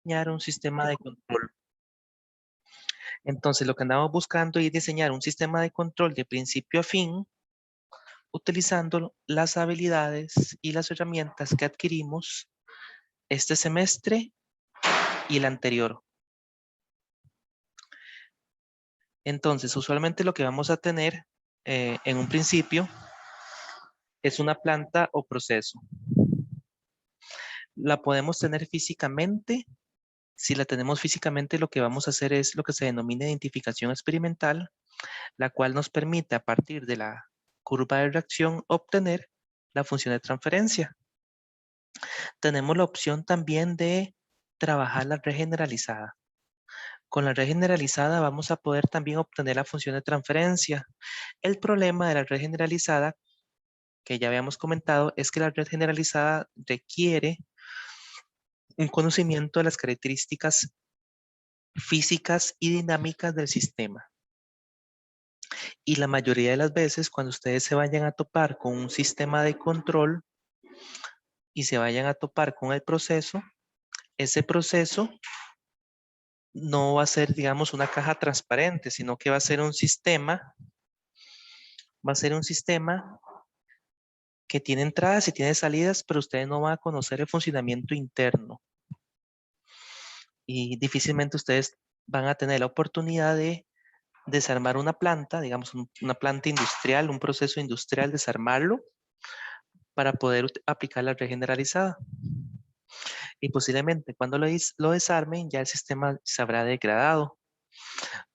diseñar un sistema de control. Entonces, lo que andamos buscando es diseñar un sistema de control de principio a fin, utilizando las habilidades y las herramientas que adquirimos este semestre y el anterior. Entonces, usualmente lo que vamos a tener en un principio es una planta o proceso. La podemos tener físicamente. Si la tenemos físicamente, lo que vamos a hacer es lo que se denomina identificación experimental, la cual nos permite a partir de la curva de reacción obtener la función de transferencia. Tenemos la opción también de trabajar la red generalizada. Con la red generalizada vamos a poder también obtener la función de transferencia. El problema de la red generalizada, que ya habíamos comentado, es que la red generalizada requiere un conocimiento de las características físicas y dinámicas del sistema. Y la mayoría de las veces, cuando ustedes se vayan a topar con un sistema de control y se vayan a topar con el proceso, ese proceso no va a ser, digamos, una caja transparente, sino que va a ser un sistema que tiene entradas y tiene salidas, pero ustedes no van a conocer el funcionamiento interno. Y difícilmente ustedes van a tener la oportunidad de desarmar una planta, digamos, una planta industrial, un proceso industrial, desarmarlo para poder aplicar la red generalizada. Y posiblemente cuando lo desarmen ya el sistema se habrá degradado.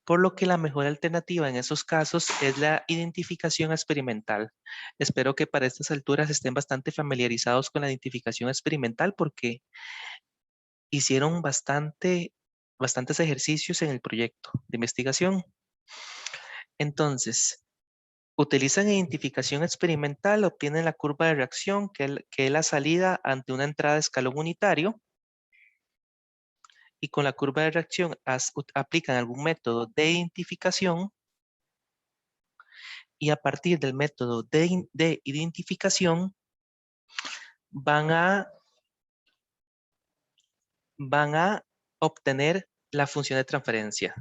Por lo que la mejor alternativa en esos casos es la identificación experimental. Espero que para estas alturas estén bastante familiarizados con la identificación experimental porque hicieron bastantes ejercicios en el proyecto de investigación. Entonces, utilizan identificación experimental, obtienen la curva de reacción, que es la salida ante una entrada de escalón unitario, y con la curva de reacción aplican algún método de identificación, y a partir del método de identificación van a obtener la función de transferencia.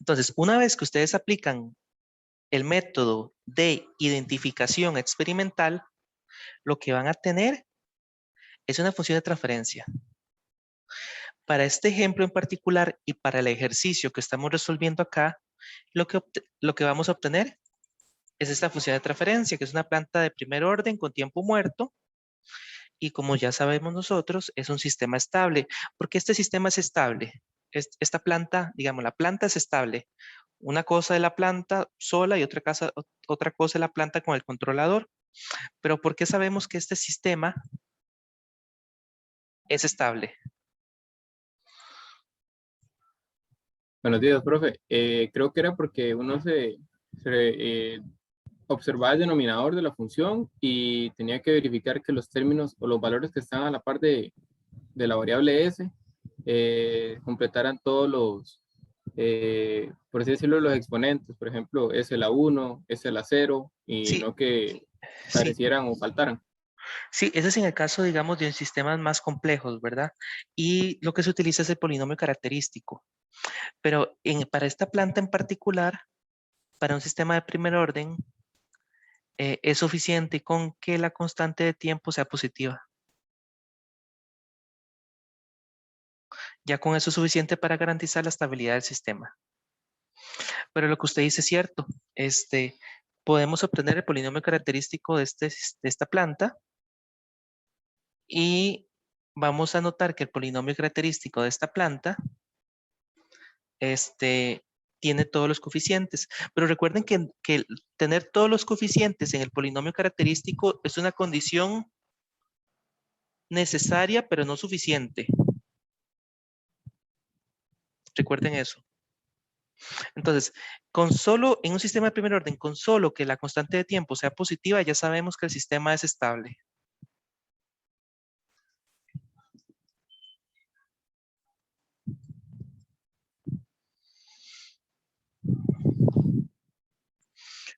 Entonces, una vez que ustedes aplican el método de identificación experimental, lo que van a tener es una función de transferencia. Para este ejemplo en particular y para el ejercicio que estamos resolviendo acá, lo que vamos a obtener es esta función de transferencia, que es una planta de primer orden con tiempo muerto, y como ya sabemos nosotros, es un sistema estable. ¿Por qué este sistema es estable? Esta planta, digamos, la planta es estable. Una cosa de la planta sola y otra cosa de la planta con el controlador. Pero ¿por qué sabemos que este sistema es estable? Buenos días, profe. Creo que era porque uno observaba el denominador de la función y tenía que verificar que los términos o los valores que están a la par de la variable s completaran todos por así decirlo, los exponentes. Por ejemplo, s a la 1, s a la 0, y Sí, no que sí, carecieran o faltaran. sí, ese es en el caso, digamos, de sistemas más complejos, ¿verdad? Y lo que se utiliza es el polinomio característico. Pero para esta planta en particular, para un sistema de primer orden, es suficiente con que la constante de tiempo sea positiva. Ya con eso es suficiente para garantizar la estabilidad del sistema. Pero lo que usted dice es cierto. Podemos obtener el polinomio característico de esta planta y vamos a notar que el polinomio característico de esta planta tiene todos los coeficientes. Pero recuerden que tener todos los coeficientes en el polinomio característico es una condición necesaria, pero no suficiente. Recuerden eso. Entonces, en un sistema de primer orden, con solo que la constante de tiempo sea positiva, ya sabemos que el sistema es estable.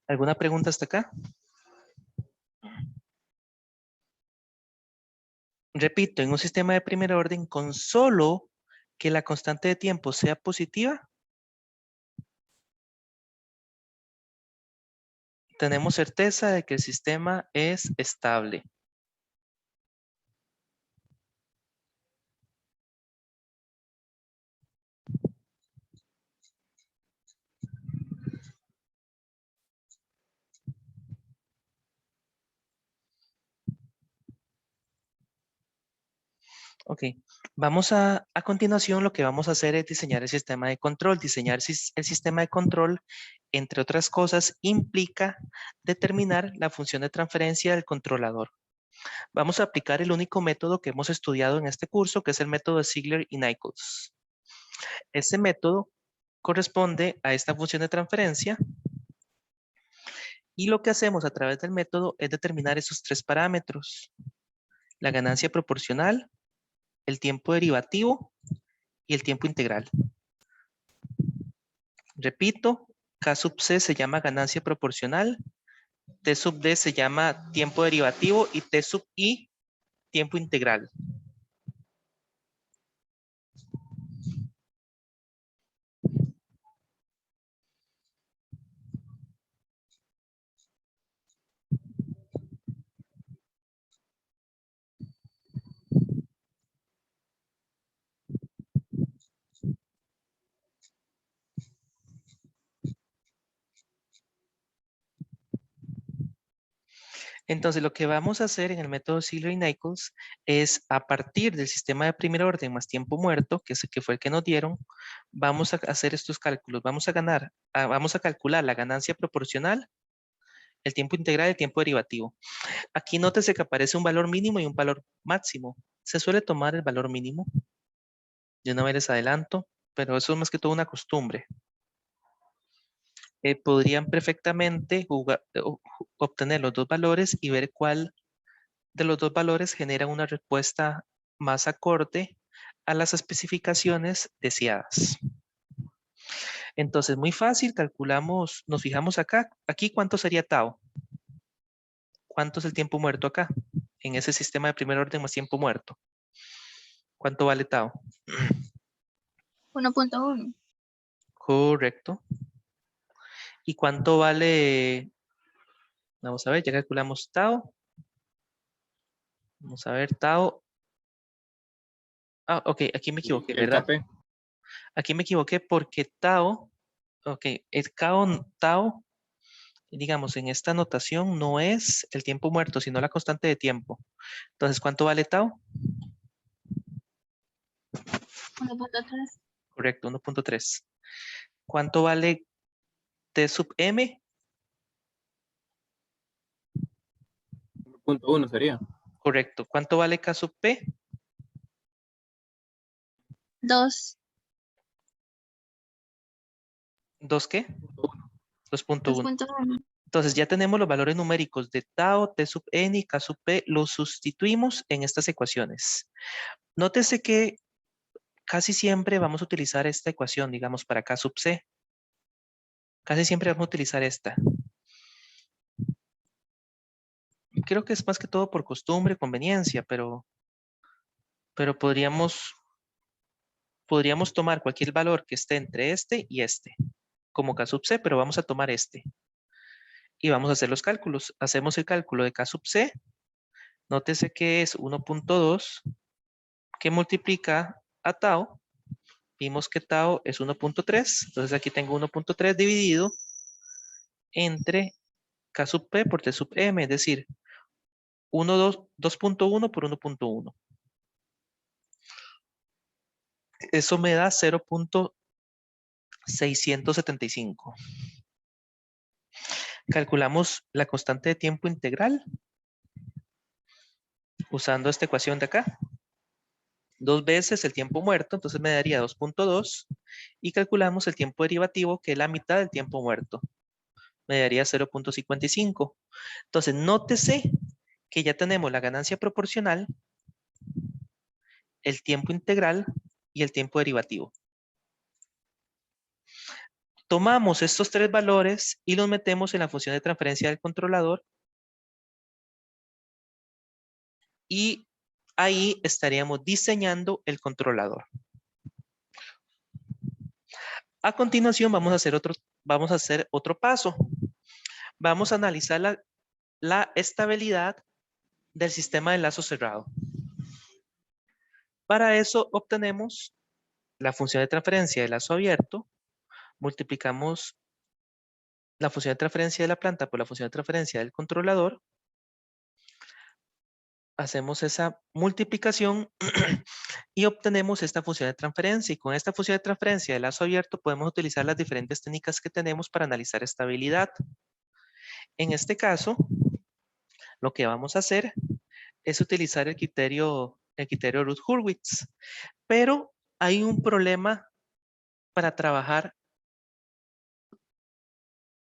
¿Alguna pregunta hasta acá? Repito, en un sistema de primer orden, con solo que la constante de tiempo sea positiva, tenemos certeza de que el sistema es estable. Ok, vamos a continuación lo que vamos a hacer es diseñar el sistema de control. Diseñar el sistema de control, entre otras cosas, implica determinar la función de transferencia del controlador. Vamos a aplicar el único método que hemos estudiado en este curso, que es el método de Ziegler y Nichols. Este método corresponde a esta función de transferencia y lo que hacemos a través del método es determinar esos tres parámetros: la ganancia proporcional, el tiempo derivativo y el tiempo integral. Repito, K sub C se llama ganancia proporcional, T sub D se llama tiempo derivativo y T sub I tiempo integral. Entonces, lo que vamos a hacer en el método Ziegler y Nichols es, a partir del sistema de primer orden más tiempo muerto, que fue el que nos dieron, vamos a hacer estos cálculos. Vamos a calcular la ganancia proporcional, el tiempo integral y el tiempo derivativo. Aquí nótese que aparece un valor mínimo y un valor máximo. Se suele tomar el valor mínimo. Yo no me les adelanto, pero eso es más que todo una costumbre. Podrían perfectamente obtener los dos valores y ver cuál de los dos valores genera una respuesta más acorde a las especificaciones deseadas. Entonces, muy fácil, calculamos, nos fijamos acá. Aquí, ¿cuánto sería tau? ¿Cuánto es el tiempo muerto acá? En ese sistema de primer orden más tiempo muerto. ¿Cuánto vale tau? 1.1. Correcto. ¿Y cuánto vale? Vamos a ver, ya calculamos tau. Vamos a ver, tau. Ah, ok, aquí me equivoqué, El ¿verdad? KP. Aquí me equivoqué porque tau, ok, el tau, digamos, en esta notación no es el tiempo muerto, sino la constante de tiempo. Entonces, ¿cuánto vale tau? 1.3. Correcto, 1.3. ¿Cuánto vale T sub M? 1.1 sería. Correcto. ¿Cuánto vale K sub P? 2. ¿2 qué? 2.1. 2.1. Entonces ya tenemos los valores numéricos de tau, T sub N y K sub P. Los sustituimos en estas ecuaciones. Nótese que casi siempre vamos a utilizar esta ecuación, digamos, para K sub C. Casi siempre vamos a utilizar esta. Creo que es más que todo por costumbre, conveniencia, pero podríamos tomar cualquier valor que esté entre este y este, como K sub C, pero vamos a tomar este. Y vamos a hacer los cálculos. Hacemos el cálculo de K sub C. Nótese que es 1.2 que multiplica a tau. Vimos que tau es 1.3. Entonces aquí tengo 1.3 dividido entre K sub P por T sub M, es decir, 2.1 por 1.1. Eso me da 0.675. Calculamos la constante de tiempo integral usando esta ecuación de acá. 2 veces el tiempo muerto, entonces me daría 2.2. Y calculamos el tiempo derivativo, que es la mitad del tiempo muerto. Me daría 0.55. Entonces, nótese que ya tenemos la ganancia proporcional, el tiempo integral y el tiempo derivativo. Tomamos estos tres valores y los metemos en la función de transferencia del controlador y ahí estaríamos diseñando el controlador. A continuación vamos a hacer otro paso. Vamos a analizar la estabilidad del sistema de lazo cerrado. Para eso obtenemos la función de transferencia de lazo abierto, multiplicamos la función de transferencia de la planta por la función de transferencia del controlador, hacemos esa multiplicación y obtenemos esta función de transferencia. Y con esta función de transferencia de lazo abierto podemos utilizar las diferentes técnicas que tenemos para analizar estabilidad. En este caso, lo que vamos a hacer es utilizar el criterio Routh-Hurwitz. Pero hay un problema para trabajar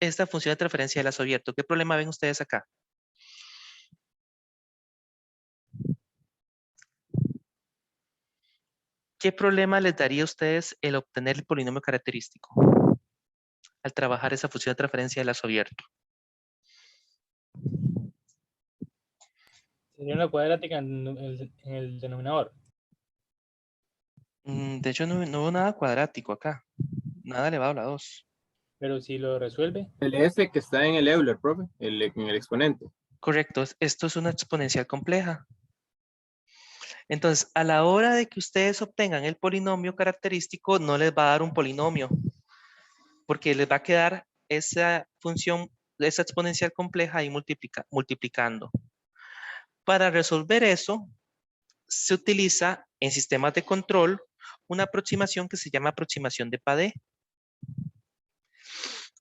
esta función de transferencia de lazo abierto. ¿Qué problema ven ustedes acá? ¿Qué problema les daría a ustedes el obtener el polinomio característico al trabajar esa función de transferencia de lazo abierto? Sería una cuadrática en el denominador. De hecho, no hubo nada cuadrático acá. Nada elevado a la 2. Pero si lo resuelve, El S que está en el Euler, profe, en el exponente. Correcto. Esto es una exponencial compleja. Entonces, a la hora de que ustedes obtengan el polinomio característico, no les va a dar un polinomio, porque les va a quedar esa función, esa exponencial compleja ahí multiplicando. Para resolver eso, se utiliza en sistemas de control una aproximación que se llama aproximación de Padé.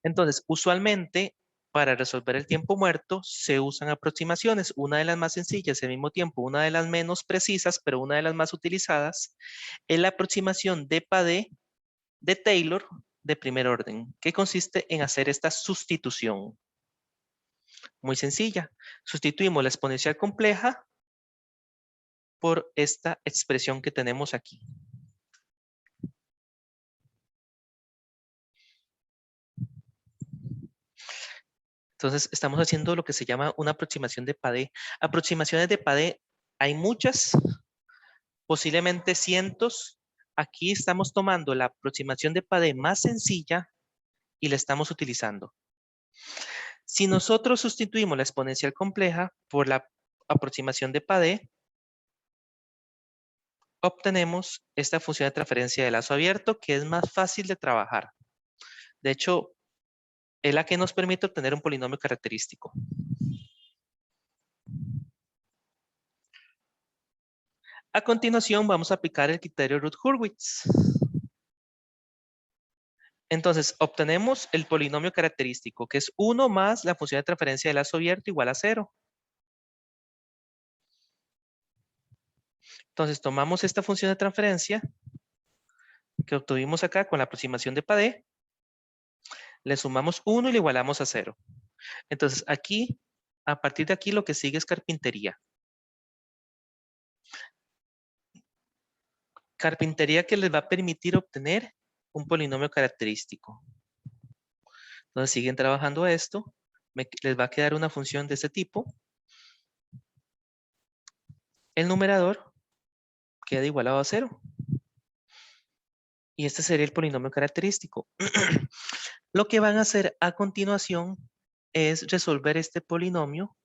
Entonces, usualmente, para resolver el tiempo muerto, se usan aproximaciones. Una de las más sencillas y al mismo tiempo una de las menos precisas, pero una de las más utilizadas, es la aproximación de Padé de Taylor de primer orden, que consiste en hacer esta sustitución. Muy sencilla. Sustituimos la exponencial compleja por esta expresión que tenemos aquí. Entonces, estamos haciendo lo que se llama una aproximación de Padé. Aproximaciones de Padé hay muchas, posiblemente cientos. Aquí estamos tomando la aproximación de Padé más sencilla y la estamos utilizando. Si nosotros sustituimos la exponencial compleja por la aproximación de Padé, obtenemos esta función de transferencia de lazo abierto que es más fácil de trabajar. De hecho, es la que nos permite obtener un polinomio característico. A continuación vamos a aplicar el criterio Routh-Hurwitz. Entonces, obtenemos el polinomio característico, que es 1 más la función de transferencia de lazo abierto igual a 0. Entonces, tomamos esta función de transferencia que obtuvimos acá con la aproximación de Padé, le sumamos 1 y le igualamos a 0. Entonces, aquí, a partir de aquí, lo que sigue es carpintería. Carpintería que les va a permitir obtener un polinomio característico. Entonces, siguen trabajando esto. Les va a quedar una función de este tipo. El numerador queda igualado a 0. Y este sería el polinomio característico. Lo que van a hacer a continuación es resolver este polinomio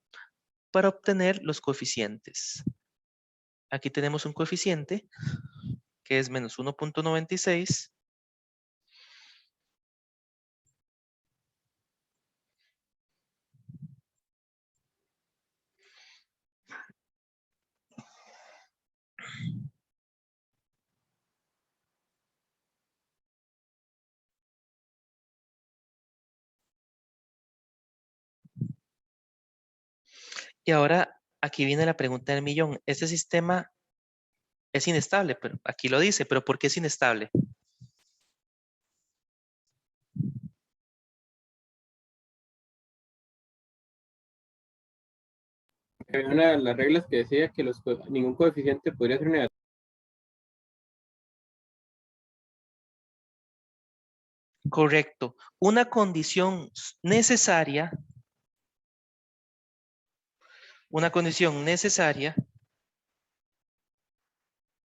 para obtener los coeficientes. Aquí tenemos un coeficiente que es menos 1.96. Y ahora aquí viene la pregunta del millón. Este sistema es inestable, pero aquí lo dice, pero ¿por qué es inestable? Una de las reglas que decía que ningún coeficiente podría ser negativo. Correcto. Una condición necesaria,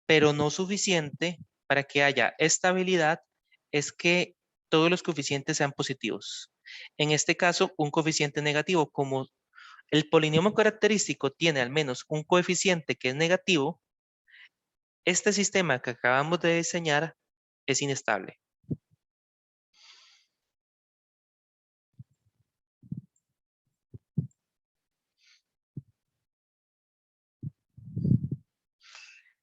pero no suficiente para que haya estabilidad, es que todos los coeficientes sean positivos. En este caso, un coeficiente negativo, como el polinomio característico tiene al menos un coeficiente que es negativo, este sistema que acabamos de diseñar es inestable.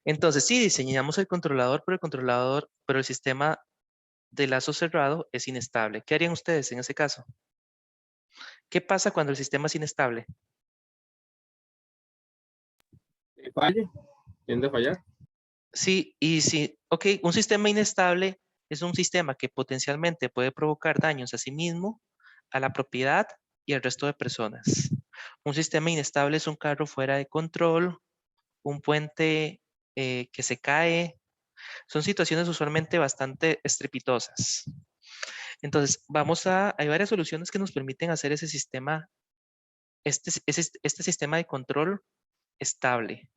Entonces, sí, diseñamos el controlador, pero el sistema de lazo cerrado es inestable. ¿Qué harían ustedes en ese caso? ¿Qué pasa cuando el sistema es inestable? Que falle, tiende a fallar. Sí, y sí, ok, un sistema inestable es un sistema que potencialmente puede provocar daños a sí mismo, a la propiedad y al resto de personas. Un sistema inestable es un carro fuera de control, un puente que se cae. Son situaciones usualmente bastante estrepitosas. Entonces, hay varias soluciones que nos permiten hacer ese sistema, este sistema de control estable.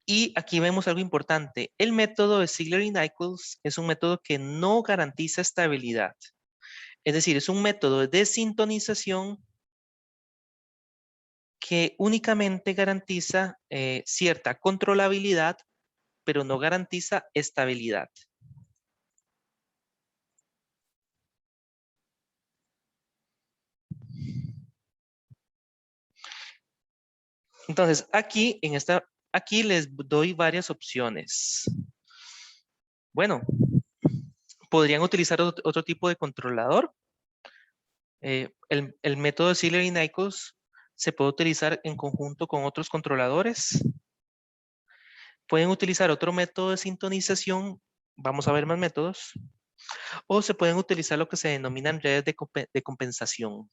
Y aquí vemos algo importante. El método de Ziegler y Nichols es un método que no garantiza estabilidad. Es decir, es un método de desintonización que únicamente garantiza cierta controlabilidad, pero no garantiza estabilidad. Entonces, aquí les doy varias opciones. Bueno, podrían utilizar otro tipo de controlador. El método de Ziegler y Nichols se puede utilizar en conjunto con otros controladores. Pueden utilizar otro método de sintonización. Vamos a ver más métodos. O se pueden utilizar lo que se denominan redes de compensación,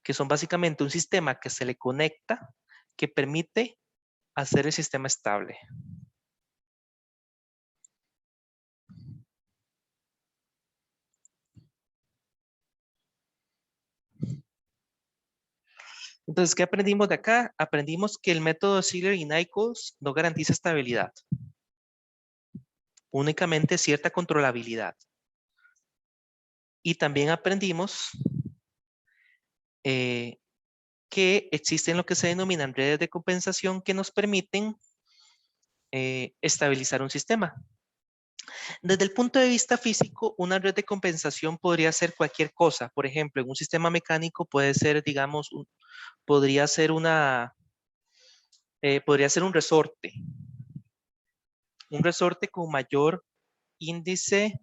que son básicamente un sistema que se le conecta, que permite hacer el sistema estable. Entonces, ¿qué aprendimos de acá? Aprendimos que el método Ziegler y Nichols no garantiza estabilidad, únicamente cierta controlabilidad. Y también aprendimos que existen lo que se denominan redes de compensación que nos permiten estabilizar un sistema. Desde el punto de vista físico, una red de compensación podría ser cualquier cosa. Por ejemplo, en un sistema mecánico puede ser, digamos, podría ser un resorte. Un resorte con mayor índice,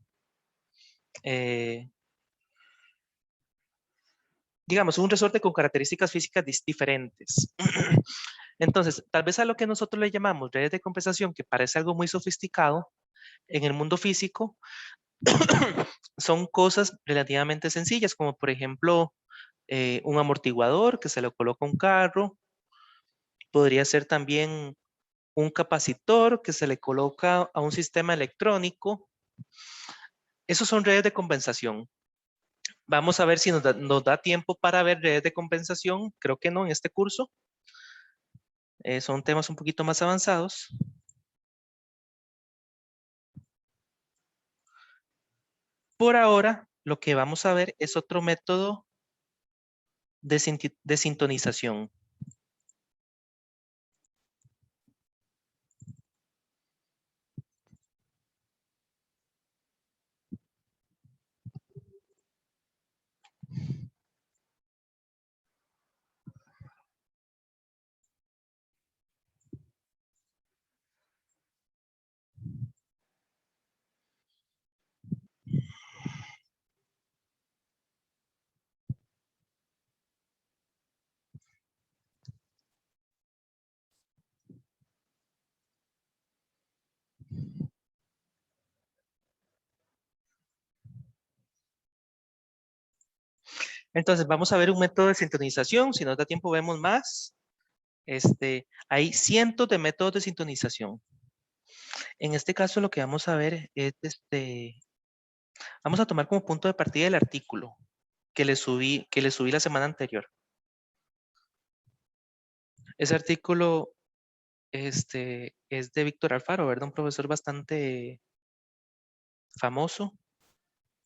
digamos, un resorte con características físicas diferentes. Entonces, tal vez a lo que nosotros le llamamos redes de compensación, que parece algo muy sofisticado, en el mundo físico, son cosas relativamente sencillas, como por ejemplo, un amortiguador que se le coloca a un carro. Podría ser también un capacitor que se le coloca a un sistema electrónico. Esos son redes de compensación. Vamos a ver si nos da tiempo para ver redes de compensación. Creo que no en este curso. Son temas un poquito más avanzados. Por ahora, lo que vamos a ver es otro método de sintonización. Entonces, vamos a ver un método de sintonización. Si nos da tiempo, vemos más. Hay cientos de métodos de sintonización. En este caso, lo que vamos a ver es, vamos a tomar como punto de partida el artículo que le subí la semana anterior. Ese artículo es de Víctor Alfaro, ¿verdad? Un profesor bastante famoso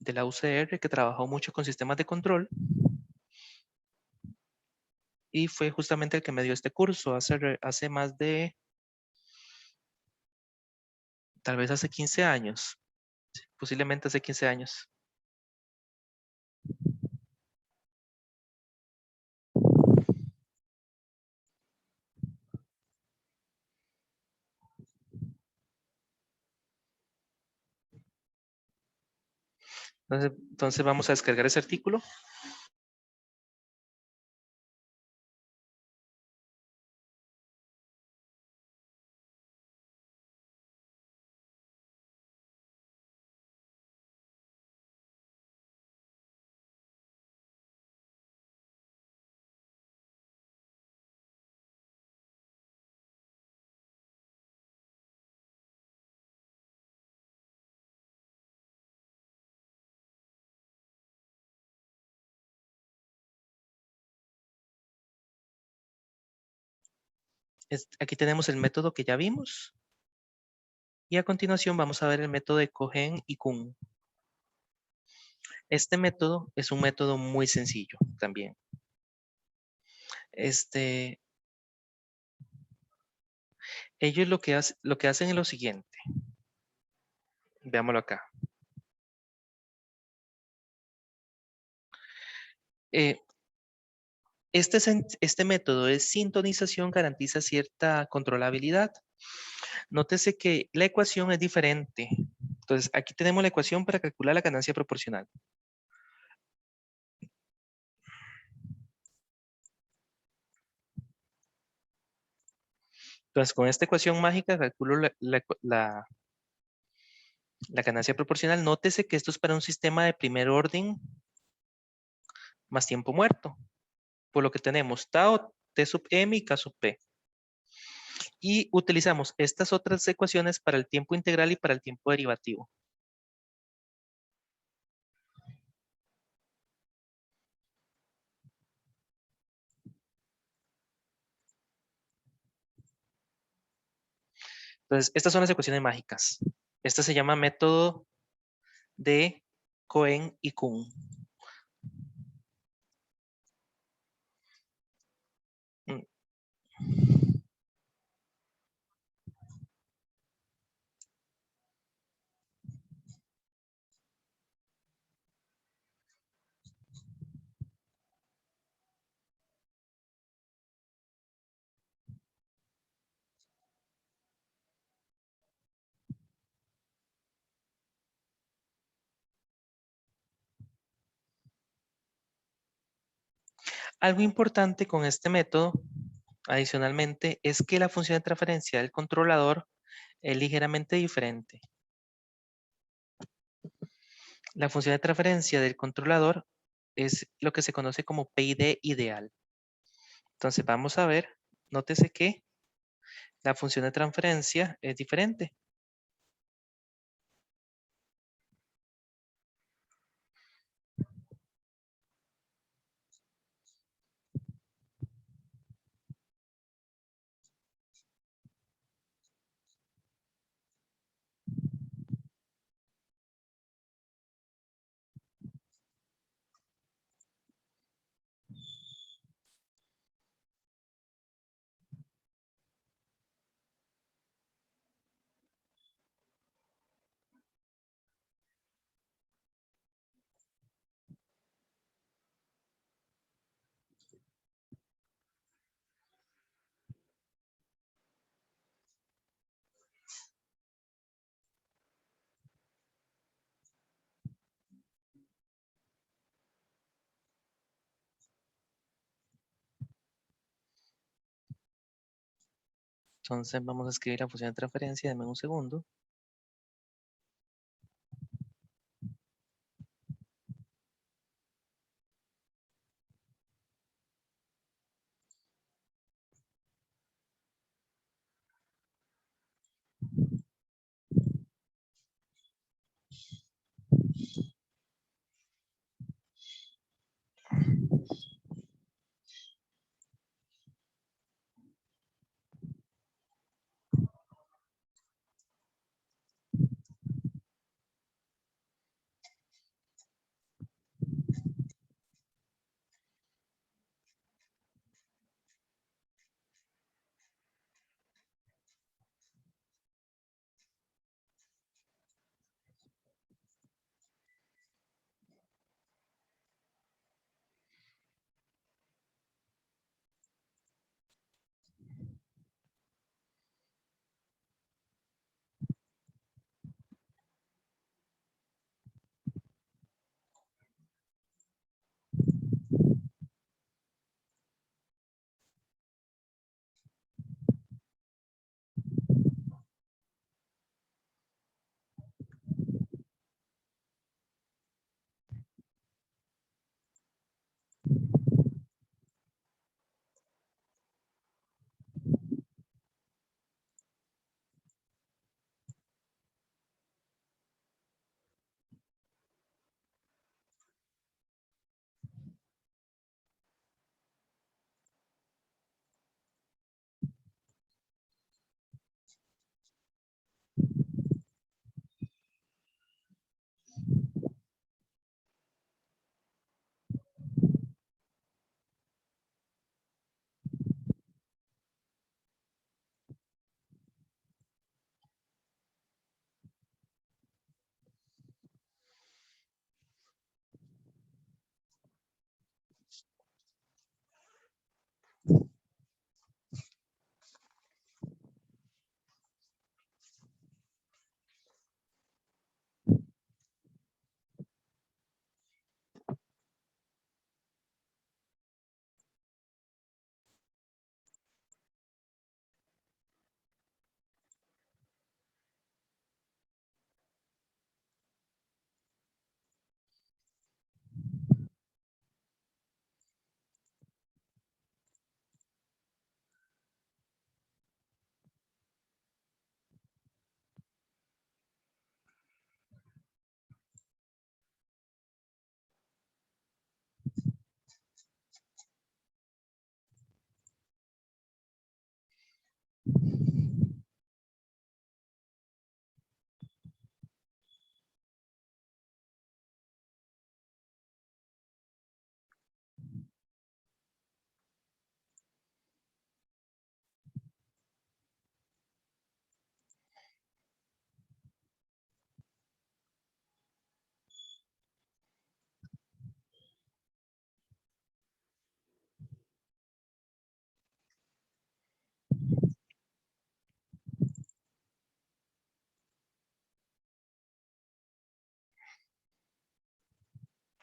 de la UCR que trabajó mucho con sistemas de control y fue justamente el que me dio este curso hace más de, tal vez hace 15 años, posiblemente hace 15 años. Entonces vamos a descargar ese artículo. Aquí tenemos el método que ya vimos. Y a continuación vamos a ver el método de Cohen y Kuhn. Este método es un método muy sencillo también. Ellos lo que hacen es lo siguiente. Veámoslo acá. Este método de sintonización garantiza cierta controlabilidad. Nótese que la ecuación es diferente. Entonces, aquí tenemos la ecuación para calcular la ganancia proporcional. Entonces, con esta ecuación mágica calculo la ganancia proporcional. Nótese que esto es para un sistema de primer orden más tiempo muerto. Por lo que tenemos tau, t sub m y k sub p. Y utilizamos estas otras ecuaciones para el tiempo integral y para el tiempo derivativo. Entonces, estas son las ecuaciones mágicas. Esta se llama método de Cohen y Kuhn. Mm. Algo importante con este método, adicionalmente, es que la función de transferencia del controlador es ligeramente diferente. La función de transferencia del controlador es lo que se conoce como PID ideal. Entonces vamos a ver, nótese que la función de transferencia es diferente. Entonces vamos a escribir la función de transferencia, denme un segundo.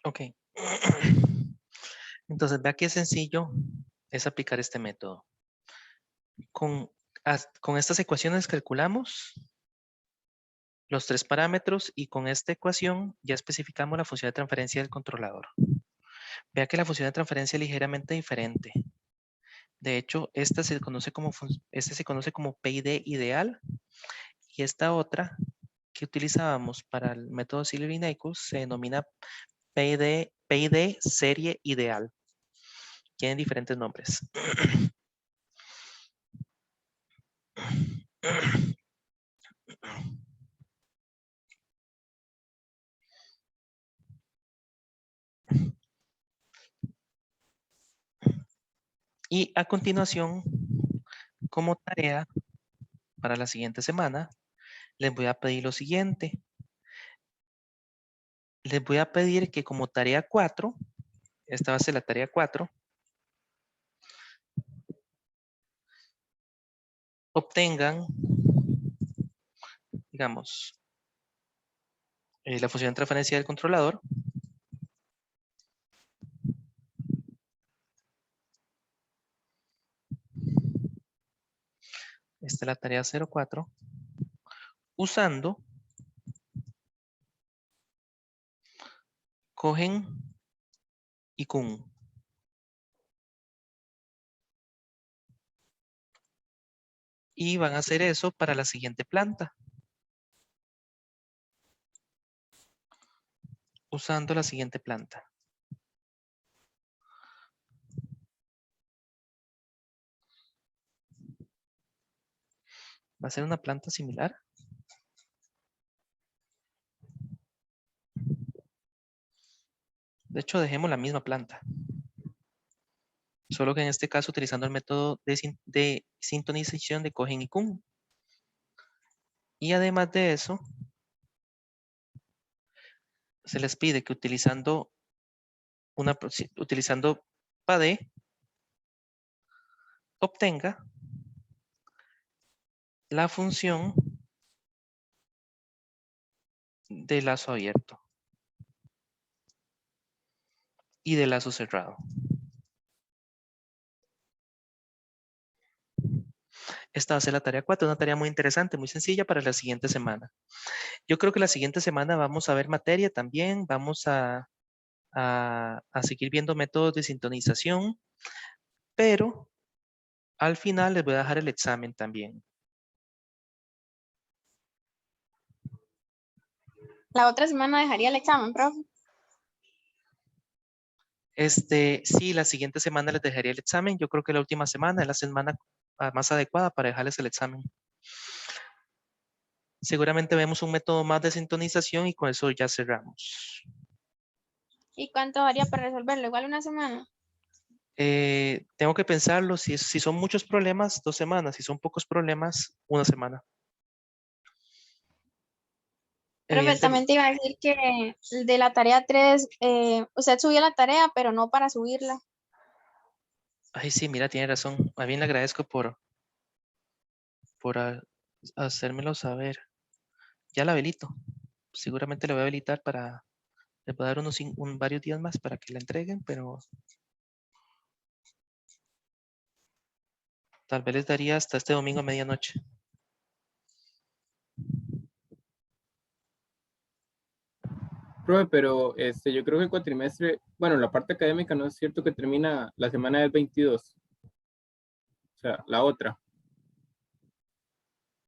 Ok. Entonces, vea qué sencillo es aplicar este método. Con estas ecuaciones calculamos los 3 parámetros y con esta ecuación ya especificamos la función de transferencia del controlador. Vea que la función de transferencia es ligeramente diferente. De hecho, esta se conoce como PID ideal y esta otra que utilizábamos para el método Sillery-Nichols se denomina PID serie ideal. Tienen diferentes nombres. Y a continuación, como tarea para la siguiente semana, les voy a pedir lo siguiente. Les voy a pedir que como tarea 4, esta va a ser la tarea 4, obtengan, digamos, la función de transferencia del controlador. Esta es la tarea 04. Usando, cogen y kun. Y van a hacer eso para la siguiente planta. Usando la siguiente planta. Va a ser una planta similar. De hecho, dejemos la misma planta. Solo que en este caso utilizando el método de sintonización de cogen y kun. Y además de eso, se les pide que utilizando PADE, obtenga la función de lazo abierto y de lazo cerrado. Esta va a ser la tarea 4, una tarea muy interesante, muy sencilla para la siguiente semana. Yo creo que la siguiente semana vamos a ver materia también, vamos a seguir viendo métodos de sintonización, pero al final les voy a dejar el examen también. La otra semana dejaría el examen, profe. Sí, la siguiente semana les dejaría el examen. Yo creo que la última semana es la semana más adecuada para dejarles el examen. Seguramente vemos un método más de sintonización y con eso ya cerramos. ¿Y cuánto daría para resolverlo? Igual una semana. Tengo que pensarlo. Si son muchos problemas, 2 semanas. Si son pocos problemas, 1 semana. Profe, también te iba a decir que de la tarea 3, usted subió la tarea, pero no para subirla. Ay, sí, mira, tiene razón. A bien le agradezco por hacérmelo saber. Ya la habilito. Seguramente le voy a habilitar le voy a dar varios días más para que la entreguen, pero tal vez les daría hasta este domingo a medianoche. Profe, pero yo creo que el cuatrimestre, bueno, la parte académica no es cierto que termina la semana del 22. O sea, la otra.